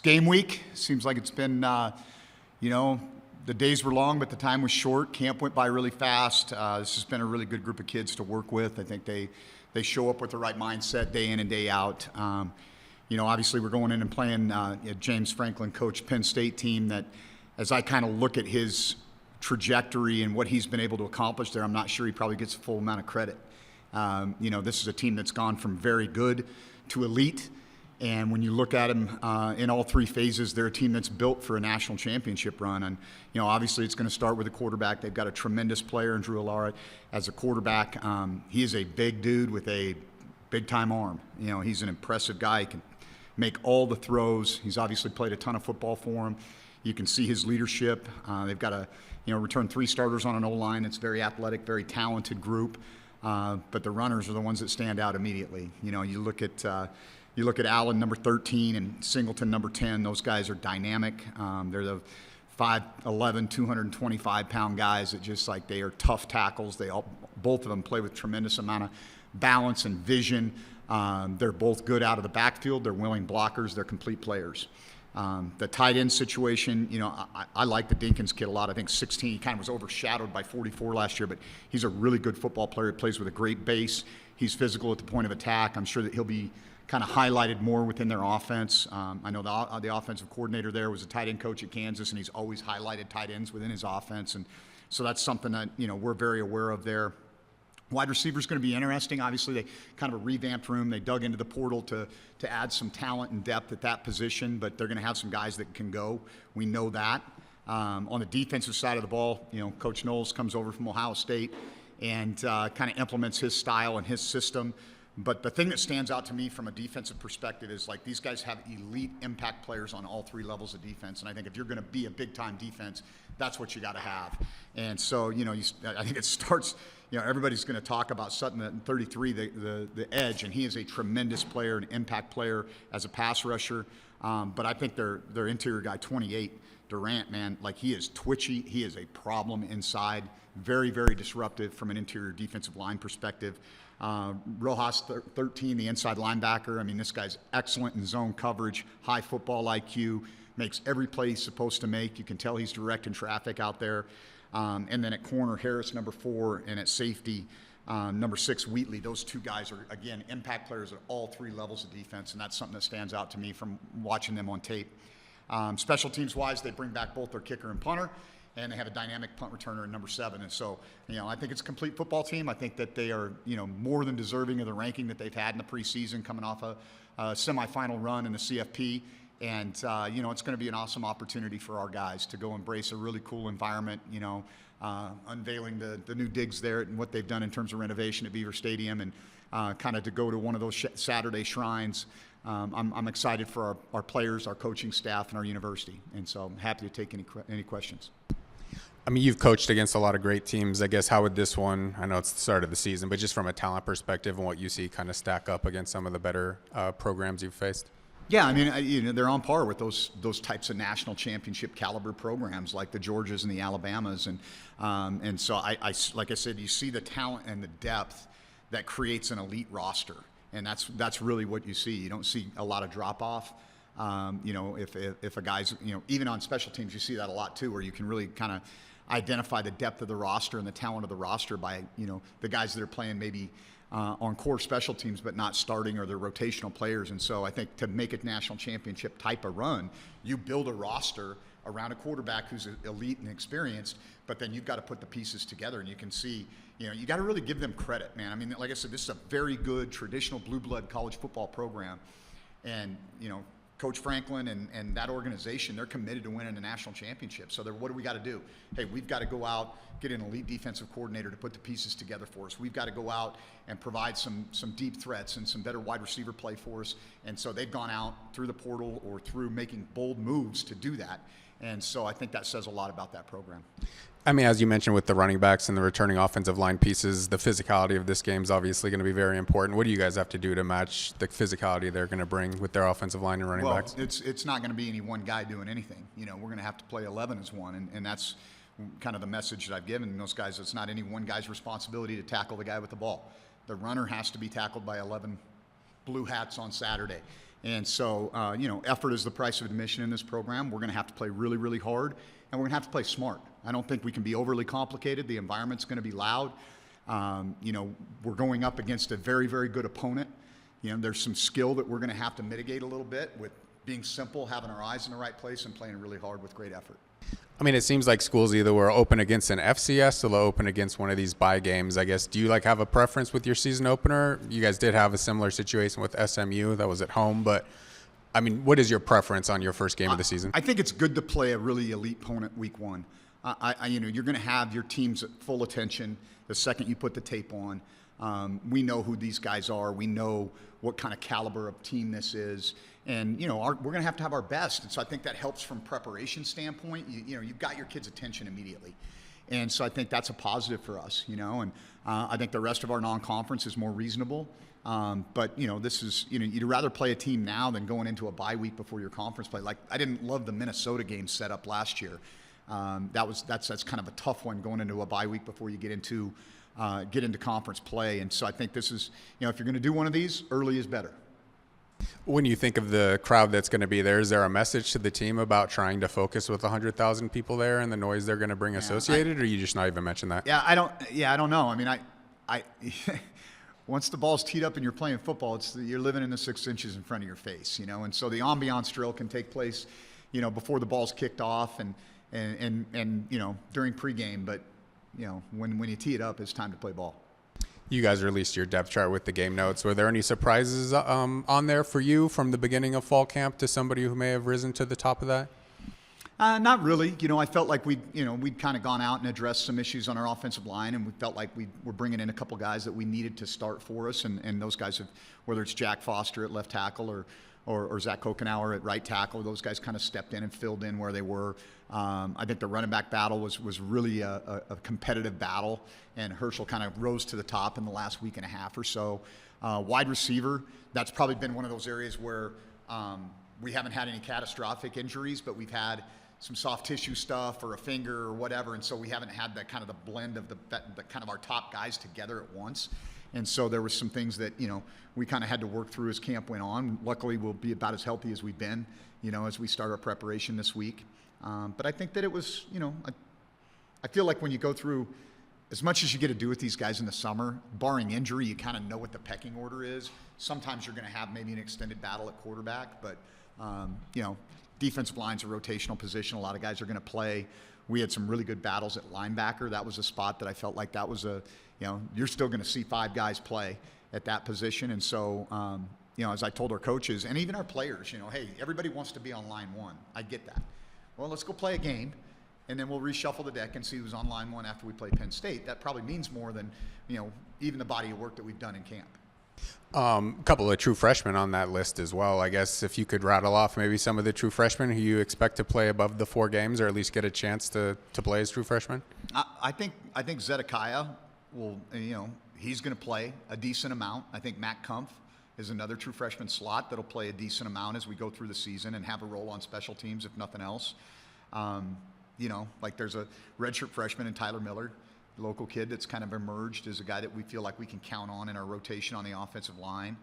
game week. Seems like it's been, the days were long, but the time was short. Camp went by really fast. This has been a really good group of kids to work with. I think they show up with the right mindset day in and day out. Obviously we're going in and playing James Franklin coach Penn State team that, as I kind of look at his trajectory and what he's been able to accomplish there, I'm not sure he probably gets a full amount of credit. This is a team that's gone from very good to elite. And when you look at them in all three phases, they're a team that's built for a national championship run. And, obviously it's going to start with a quarterback. They've got a tremendous player in Drew Alara as a quarterback. He is a big dude with a big-time arm. He's an impressive guy. He can make all the throws. He's obviously played a ton of football for him. You can see his leadership. They've got a, return 3 starters on an O-line. It's a very athletic, very talented group. But the runners are the ones that stand out immediately. You look at Allen, number 13, and Singleton, number 10. Those guys are dynamic. They're the 5'11", 225-pound guys that just they are tough tackles. Both of them play with tremendous amount of balance and vision. They're both good out of the backfield. They're willing blockers. They're complete players. The tight end situation, I like the Dinkins kid a lot. I think 16, he kind of was overshadowed by 44 last year, but he's a really good football player. He plays with a great base. He's physical at the point of attack. I'm sure that he'll be kind of highlighted more within their offense. I know the offensive coordinator there was a tight end coach at Kansas, and he's always highlighted tight ends within his offense. And so that's something that, we're very aware of there. Wide receiver is going to be interesting. Obviously, they kind of a revamped room. They dug into the portal to add some talent and depth at that position, but they're going to have some guys that can go. We know that. On the defensive side of the ball, Coach Knowles comes over from Ohio State and kind of implements his style and his system. But the thing that stands out to me from a defensive perspective is these guys have elite impact players on all 3 levels of defense. And I think if you're going to be a big-time defense, that's what you got to have. And so, I think it starts, everybody's going to talk about Sutton at 33, the edge, and he is a tremendous player, an impact player as a pass rusher. But I think their interior guy, 28, Durant, man, he is twitchy. He is a problem inside. Very, very disruptive from an interior defensive line perspective. Rojas, 13, the inside linebacker. I mean, this guy's excellent in zone coverage, high football IQ, makes every play he's supposed to make. You can tell he's directing traffic out there. And then at corner, Harris, number 4, and at safety, number 6, Wheatley. Those 2 guys are, again, impact players at all 3 levels of defense, and that's something that stands out to me from watching them on tape. Special teams-wise, they bring back both their kicker and punter, and they have a dynamic punt returner in number 7. And so, I think it's a complete football team. I think that they are, more than deserving of the ranking that they've had in the preseason, coming off a semifinal run in the CFP. And, it's going to be an awesome opportunity for our guys to go embrace a really cool environment, unveiling the new digs there and what they've done in terms of renovation at Beaver Stadium, and kind of to go to one of those Saturday shrines. I'm excited for our players, our coaching staff, and our university. And so I'm happy to take any questions. I mean, you've coached against a lot of great teams. I guess how would this one, I know it's the start of the season, but just from a talent perspective and what you see kind of stack up against some of the better programs you've faced? Yeah, I mean, they're on par with those types of national championship caliber programs like the Georgias and the Alabamas, and so I like I said, you see the talent and the depth that creates an elite roster, and that's really what you see. You don't see a lot of drop off. If a guy's, even on special teams, you see that a lot too, where you can really kind of identify the depth of the roster and the talent of the roster by, the guys that are playing maybe on core special teams but not starting, or they're rotational players. And so I think to make a national championship type of run, you build a roster around a quarterback who's elite and experienced, but then you've got to put the pieces together, and you can see, you got to really give them credit, man. I mean, like I said, this is a very good traditional blue blood college football program, and, Coach Franklin and that organization, they're committed to winning a national championship. So what do we got to do? Hey, we've got to go out, get an elite defensive coordinator to put the pieces together for us. We've got to go out and provide some deep threats and some better wide receiver play for us. And so they've gone out through the portal or through making bold moves to do that. And so I think that says a lot about that program. I mean, as you mentioned with the running backs and the returning offensive line pieces, the physicality of this game is obviously going to be very important. What do you guys have to do to match the physicality they're going to bring with their offensive line and running backs? Well, it's not going to be any one guy doing anything. We're going to have to play 11 as one, and that's kind of the message that I've given those guys. It's not any one guy's responsibility to tackle the guy with the ball. The runner has to be tackled by 11 blue hats on Saturday. And so, effort is the price of admission in this program. We're going to have to play really, really hard, and we're going to have to play smart. I don't think we can be overly complicated. The environment's going to be loud. We're going up against a very, very good opponent. There's some skill that we're going to have to mitigate a little bit with being simple, having our eyes in the right place, and playing really hard with great effort. I mean, it seems like schools either were open against an FCS or open against one of these bye games. I guess, do you have a preference with your season opener? You guys did have a similar situation with SMU that was at home, but I mean, what is your preference on your first game of the season? I think it's good to play a really elite opponent week one. You're going to have your team's full attention the second you put the tape on. We know who these guys are. We know what kind of caliber of team this is. And, we're going to have our best. And so I think that helps from preparation standpoint. You've got your kids' attention immediately. And so I think that's a positive for us, And I think the rest of our non-conference is more reasonable. But this is, you'd rather play a team now than going into a bye week before your conference play. Like, I didn't love the Minnesota game set up last year. That's kind of a tough one going into a bye week before you get into conference play. And so I think this is, if you're going to do one of these, early is better. When you think of the crowd that's going to be there, is there a message to the team about trying to focus with 100,000 people there and the noise they're going to bring associated, or you just not even mention that? I don't know. I mean, I once the ball's teed up and you're playing football, you're living in the 6 inches in front of your face, and so the ambiance drill can take place, before the ball's kicked off and during pregame, but when you tee it up, it's time to play ball. You guys released your depth chart with the game notes. Were there any surprises on there for you from the beginning of fall camp to somebody who may have risen to the top of that? Not really. I felt like we'd kind of gone out and addressed some issues on our offensive line, and we felt like we were bringing in a couple guys that we needed to start for us, and those guys have, whether it's Jack Foster at left tackle or Zach Kokenauer at right tackle, those guys kind of stepped in and filled in where they were. I think the running back battle was really a competitive battle, and Herschel kind of rose to the top in the last week and a half or so. Wide receiver, that's probably been one of those areas where we haven't had any catastrophic injuries, but we've had some soft tissue stuff or a finger or whatever, and so we haven't had that kind of the blend of the kind of our top guys together at once. And so there were some things that, we kind of had to work through as camp went on. Luckily, we'll be about as healthy as we've been, as we start our preparation this week. But I think that it was, I feel like when you go through, as much as you get to do with these guys in the summer, barring injury, you kind of know what the pecking order is. Sometimes you're going to have maybe an extended battle at quarterback, but, defensive line's a rotational position. A lot of guys are going to play. We had some really good battles at linebacker. That was a spot that I felt like that was you're still going to see 5 guys play at that position. And so, as I told our coaches and even our players, hey, everybody wants to be on line 1. I get that. Well, let's go play a game, and then we'll reshuffle the deck and see who's on line 1 after we play Penn State. That probably means more than, even the body of work that we've done in camp. A couple of true freshmen on that list as well. I guess if you could rattle off maybe some of the true freshmen who you expect to play above the 4 games or at least get a chance to play as true freshmen. I think Zedekiah will, he's going to play a decent amount. I think Matt Kumpf is another true freshman slot that'll play a decent amount as we go through the season and have a role on special teams, if nothing else. There's a redshirt freshman in Tyler Miller, local kid that's kind of emerged as a guy that we feel like we can count on in our rotation on the offensive line.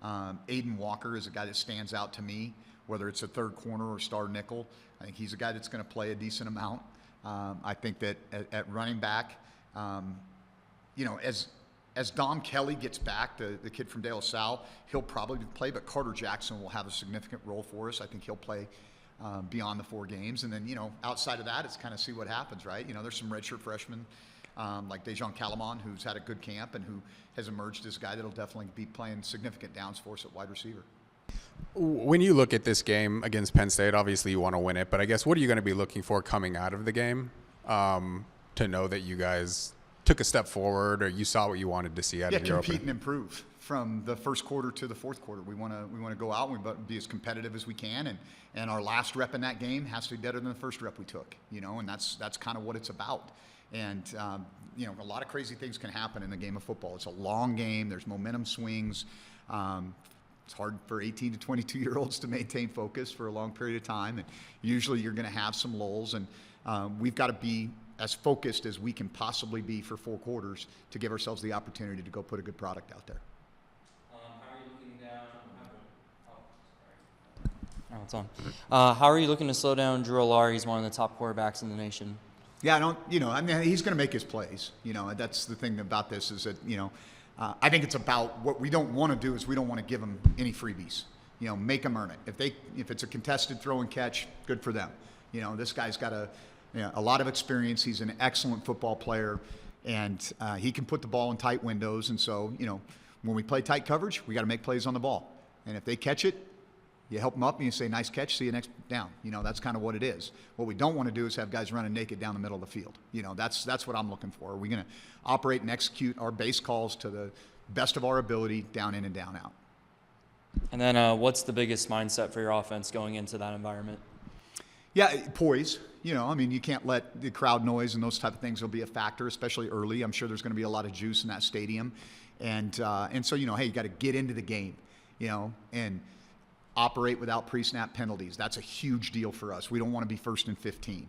Aiden Walker is a guy that stands out to me, whether it's a third corner or star nickel. I think he's a guy that's going to play a decent amount. I think that at running back, as Dom Kelly gets back, the kid from De La Salle, he'll probably play, but Carter Jackson will have a significant role for us. I think he'll play beyond the 4 games. And then, outside of that, it's kind of see what happens, right? There's some redshirt freshmen like Dejon Calamon, who's had a good camp and who has emerged as a guy that'll definitely be playing significant downs for us at wide receiver. When you look at this game against Penn State, obviously you want to win it, but I guess what are you going to be looking for coming out of the game to know that you guys took a step forward or you saw what you wanted to see out of your compete opening? And improve from the first quarter to the fourth quarter. We want to go out and we want to be as competitive as we can, and our last rep in that game has to be better than the first rep we took, and that's kind of what it's about. And a lot of crazy things can happen in the game of football. It's a long game. There's momentum swings. It's hard for 18 to 22-year-olds to maintain focus for a long period of time, and usually you're going to have some lulls, and we've got to be as focused as we can possibly be for 4 quarters to give ourselves the opportunity to go put a good product out there. How are you looking down? Oh, it's on. How are you looking to slow down Drew Olari? He's one of the top quarterbacks in the nation. Yeah, I mean, he's going to make his plays. That's the thing about this is that, I think it's about what we don't want to do is we don't want to give them any freebies. Make them earn it. If it's a contested throw and catch, good for them. This guy's got a lot of experience. He's an excellent football player, and he can put the ball in tight windows. And so, when we play tight coverage, we got to make plays on the ball. And if they catch it, you help them up and you say, nice catch, see you next down. That's kind of what it is. What we don't want to do is have guys running naked down the middle of the field. That's what I'm looking for. Are we going to operate and execute our base calls to the best of our ability, down in and down out? And then what's the biggest mindset for your offense going into that environment? Yeah, poise. You can't let the crowd noise and those type of things will be a factor, especially early. I'm sure there's going to be a lot of juice in that stadium. And so, hey, you got to get into the game, and operate without pre-snap penalties. That's a huge deal for us. We don't want to be 1st and 15.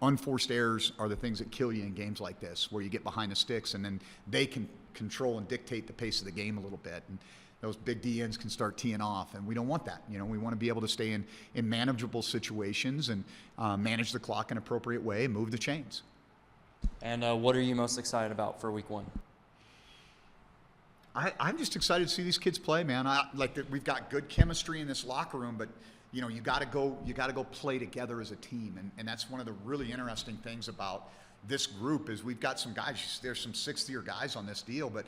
Unforced errors are the things that kill you in games like this, where you get behind the sticks and then they can control and dictate the pace of the game a little bit. And those big DNs can start teeing off, and we don't want that. We want to be able to stay in manageable situations and manage the clock in an appropriate way and move the chains. And what are you most excited about for week 1? I'm just excited to see these kids play, man. We've got good chemistry in this locker room, but you got to go play together as a team, and that's one of the really interesting things about this group is we've got some guys. There's some 6th-year guys on this deal, but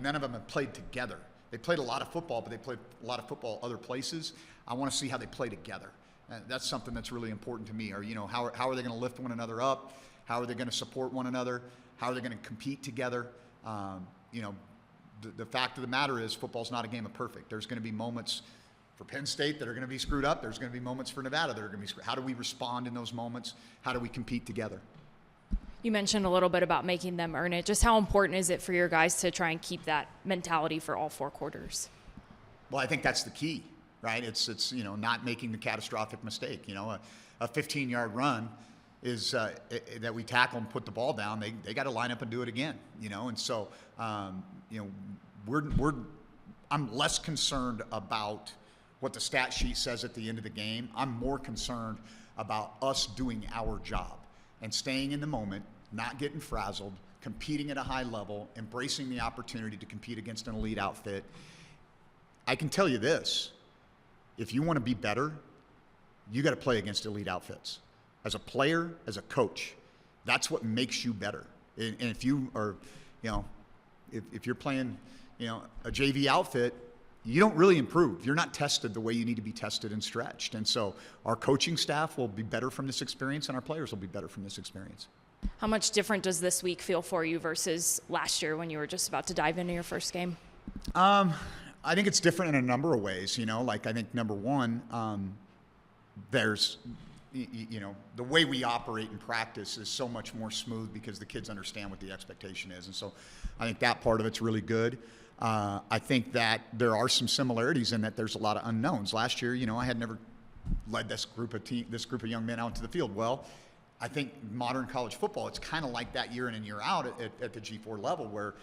none of them have played together. They played a lot of football, but they played a lot of football other places. I want to see how they play together. That's something that's really important to me. Or how are they going to lift one another up? How are they going to support one another? How are they going to compete together? The fact of the matter is football's not a game of perfect. There's going to be moments for Penn State that are going to be screwed up. There's going to be moments for Nevada that are going to be screwed. How do we respond in those moments? How do we compete together? You mentioned a little bit about making them earn it. Just how important is it for your guys to try and keep that mentality for all 4 quarters? Well, I think that's the key, right? It's not making the catastrophic mistake. A 15-yard run is that we tackle and put the ball down. They got to line up and do it again. And so I'm less concerned about what the stat sheet says at the end of the game. I'm more concerned about us doing our job and staying in the moment, not getting frazzled, competing at a high level, embracing the opportunity to compete against an elite outfit. I can tell you this, if you want to be better, you got to play against elite outfits. As a player, as a coach, that's what makes you better. And if you are, if you're playing, a JV outfit, you don't really improve. You're not tested the way you need to be tested and stretched. And so our coaching staff will be better from this experience, and our players will be better from this experience. How much different does this week feel for you versus last year when you were just about to dive into your first game? I think it's different in a number of ways. I think number one, there's, the way we operate in practice is so much more smooth because the kids understand what the expectation is. And so I think that part of it's really good. I think that there are some similarities in that there's a lot of unknowns. Last year, I had never led this group of young men out into the field. Well, I think modern college football, it's kind of like that year in and year out at the G4 level where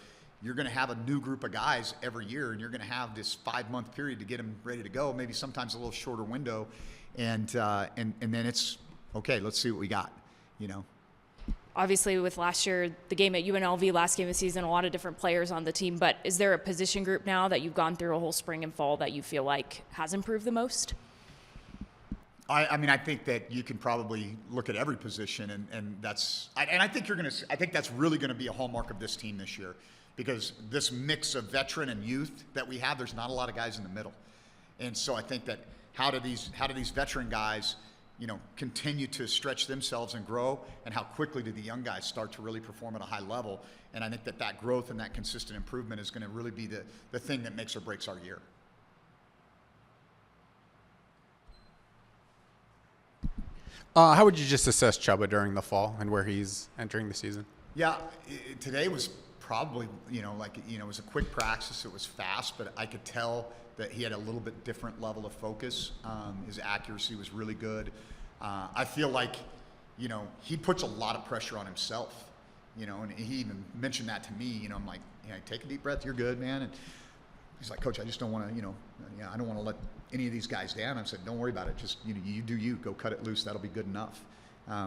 you're going to have a new group of guys every year, and you're going to have this 5-month period to get them ready to go, maybe sometimes a little shorter window, and then it's, okay, let's see what we got, Obviously, with last year, the game at UNLV, last game of the season, a lot of different players on the team, but is there a position group now that you've gone through a whole spring and fall that you feel like has improved the most? I think that you can probably look at every position, and I think that's really going to be a hallmark of this team this year, because this mix of veteran and youth that we have, there's not a lot of guys in the middle, and so I think that how do these veteran guys, continue to stretch themselves and grow, and how quickly do the young guys start to really perform at a high level? And I think that growth and that consistent improvement is going to really be the thing that makes or breaks our year. How would you just assess Chuba during the fall and where he's entering the season? Yeah, today was probably, it was a quick practice. It was fast, but I could tell that he had a little bit different level of focus. His accuracy was really good. I feel like, he puts a lot of pressure on himself, and he even mentioned that to me. I'm like, take a deep breath. You're good, man. he's like, Coach, I just don't want to, I don't want to let any of these guys down. I said, don't worry about it. Just, you do you. Go cut it loose. That'll be good enough.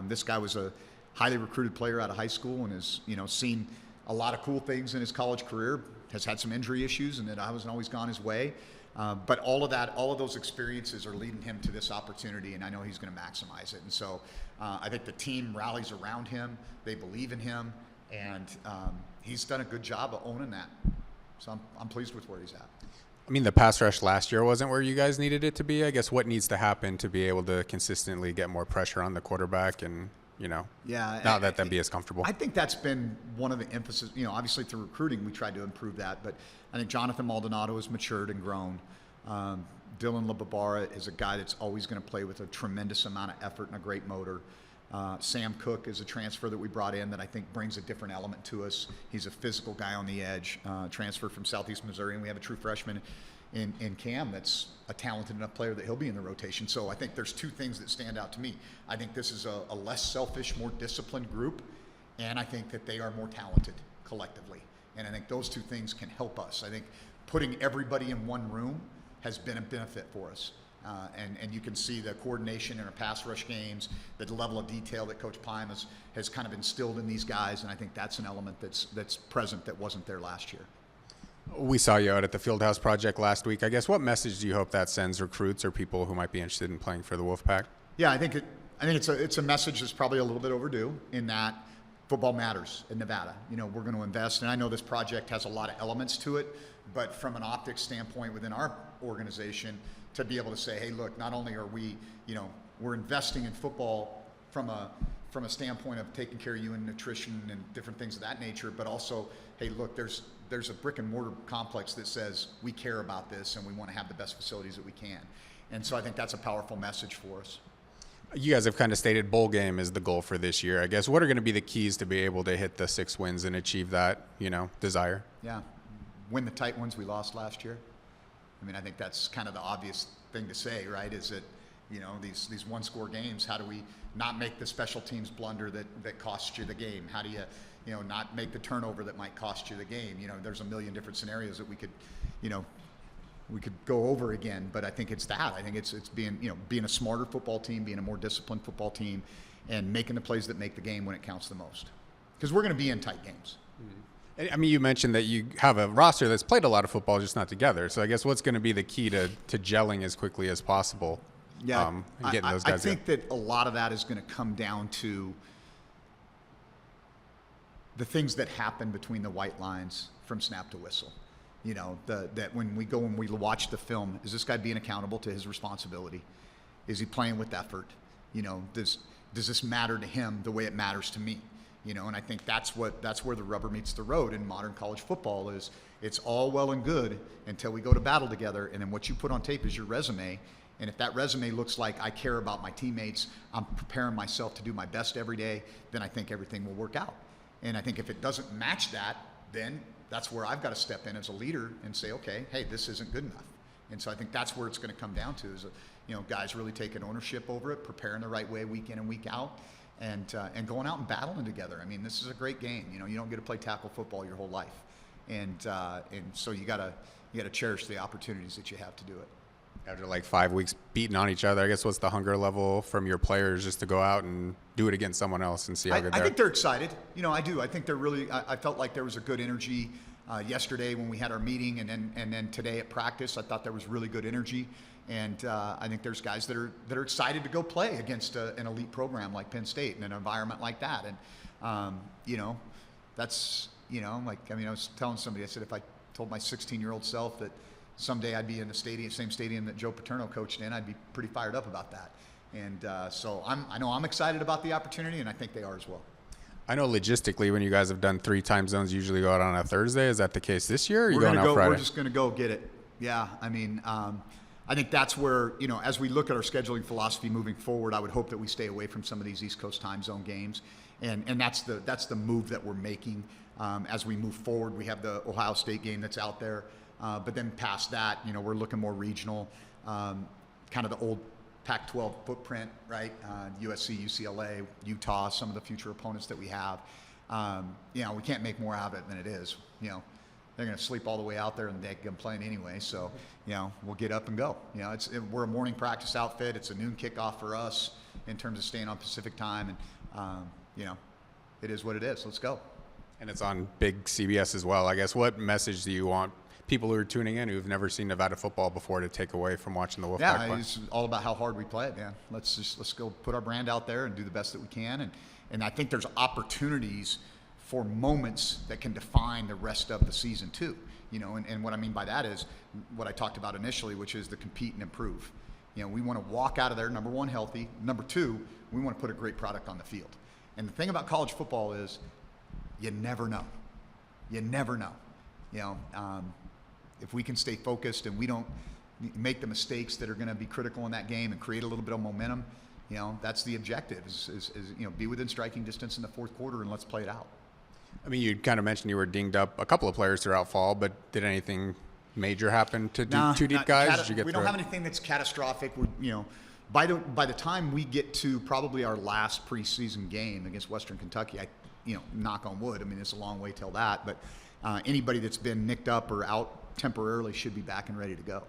This guy was a highly recruited player out of high school and has, seen a lot of cool things in his college career, has had some injury issues, and that I wasn't always gone his way. But all of those experiences are leading him to this opportunity, and I know he's going to maximize it. And so I think the team rallies around him. They believe in him, and he's done a good job of owning that. So I'm pleased with where he's at. I mean, the pass rush last year wasn't where you guys needed it to be. I guess what needs to happen to be able to consistently get more pressure on the quarterback and, not let them be as comfortable? I think that's been one of the emphasis. Obviously through recruiting, we tried to improve that. But I think Jonathan Maldonado has matured and grown. Dylan LaBarbera is a guy that's always going to play with a tremendous amount of effort and a great motor. Sam Cook is a transfer that we brought in that I think brings a different element to us. He's a physical guy on the edge, transfer from Southeast Missouri, and we have a true freshman in Cam that's a talented enough player that he'll be in the rotation. So I think there's two things that stand out to me. I think this is a less selfish, more disciplined group, and I think that they are more talented collectively. And I think those two things can help us. I think putting everybody in one room has been a benefit for us. And you can see the coordination in our pass rush games, the level of detail that Coach Pime has kind of instilled in these guys, and I think that's an element that's present that wasn't there last year. We saw you out at the Fieldhouse Project last week. I guess what message do you hope that sends recruits or people who might be interested in playing for the Wolfpack? Yeah, I think it's a message that's probably a little bit overdue in that football matters in Nevada. We're going to invest, and I know this project has a lot of elements to it, but from an optics standpoint within our organization, to be able to say, hey, look, not only are we, we're investing in football from a standpoint of taking care of you in nutrition and different things of that nature, but also, hey, look, there's a brick and mortar complex that says we care about this and we want to have the best facilities that we can. And so I think that's a powerful message for us. You guys have kind of stated bowl game is the goal for this year. I guess what are going to be the keys to be able to hit the 6 wins and achieve that, desire? Yeah. Win the tight ones we lost last year. I think that's kind of the obvious thing to say, right? Is that, these one-score games, how do we not make the special teams blunder that costs you the game? How do you, not make the turnover that might cost you the game? There's a million different scenarios that we could go over again, but I think it's that. I think it's being a smarter football team, being a more disciplined football team, and making the plays that make the game when it counts the most. Because we're going to be in tight games. I mean, you mentioned that you have a roster that's played a lot of football, just not together. So I guess what's going to be the key to gelling as quickly as possible? Yeah, and getting those guys I think that a lot of that is going to come down to the things that happen between the white lines from snap to whistle. That when we watch the film, is this guy being accountable to his responsibility? Is he playing with effort? Does this matter to him the way it matters to me? And I think that's where the rubber meets the road in modern college football. Is it's all well and good until we go to battle together, and then what you put on tape is your resume. And if that resume looks like I care about my teammates, I'm preparing myself to do my best every day, then I think everything will work out. And I think if it doesn't match that, then that's where I've got to step in as a leader and say, okay, hey, this isn't good enough. And so I think that's where it's going to come down to is, guys really taking ownership over it, preparing the right way week in and week out, and going out and battling together. This is a great game. You don't get to play tackle football your whole life, and so you gotta cherish the opportunities that you have to do it. After like 5 weeks beating on each other, I guess what's the hunger level from your players just to go out and do it against someone else and see how good they are? I think they're excited. I do. I think they're really. I felt like there was a good energy yesterday when we had our meeting, and then today at practice. I thought there was really good energy. And I think there's guys that are excited to go play against an elite program like Penn State in an environment like that. And that's I was telling somebody, I said if I told my 16-year-old self that someday I'd be in the same stadium that Joe Paterno coached in, I'd be pretty fired up about that. And so I know I'm excited about the opportunity, and I think they are as well. I know logistically when you guys have done 3 time zones, you usually go out on a Thursday. Is that the case this year, or are you going out Friday? We're just going to go get it. Yeah, I think that's where, as we look at our scheduling philosophy moving forward, I would hope that we stay away from some of these East Coast time zone games. And that's the move that we're making as we move forward. We have the Ohio State game that's out there. But then past that, we're looking more regional, kind of the old Pac-12 footprint, right? USC, UCLA, Utah, some of the future opponents that we have. We can't make more out of it than it is. they're going to sleep all the way out there and they're playing anyway. So, we'll get up and go. We're a morning practice outfit. It's a noon kickoff for us in terms of staying on Pacific time. And, it is what it is. Let's go. And it's on big CBS as well. I guess, what message do you want people who are tuning in who've never seen Nevada football before to take away from watching the Wolfpack play? It's all about how hard we play it, man. Let's go put our brand out there and do the best that we can. And I think there's opportunities for moments that can define the rest of the season too. And what I mean by that is what I talked about initially, which is the compete and improve. We want to walk out of there, number one, healthy. Number two, we want to put a great product on the field. And the thing about college football is you never know. You never know. If we can stay focused and we don't make the mistakes that are going to be critical in that game and create a little bit of momentum, that's the objective is be within striking distance in the fourth quarter and let's play it out. I mean, you kind of mentioned you were dinged up a couple of players throughout fall, but did anything major happen to two deep guys? Did you get we through don't have it? anything that's catastrophic. By the time we get to probably our last preseason game against Western Kentucky, knock on wood. I mean, it's a long way till that, but anybody that's been nicked up or out temporarily should be back and ready to go.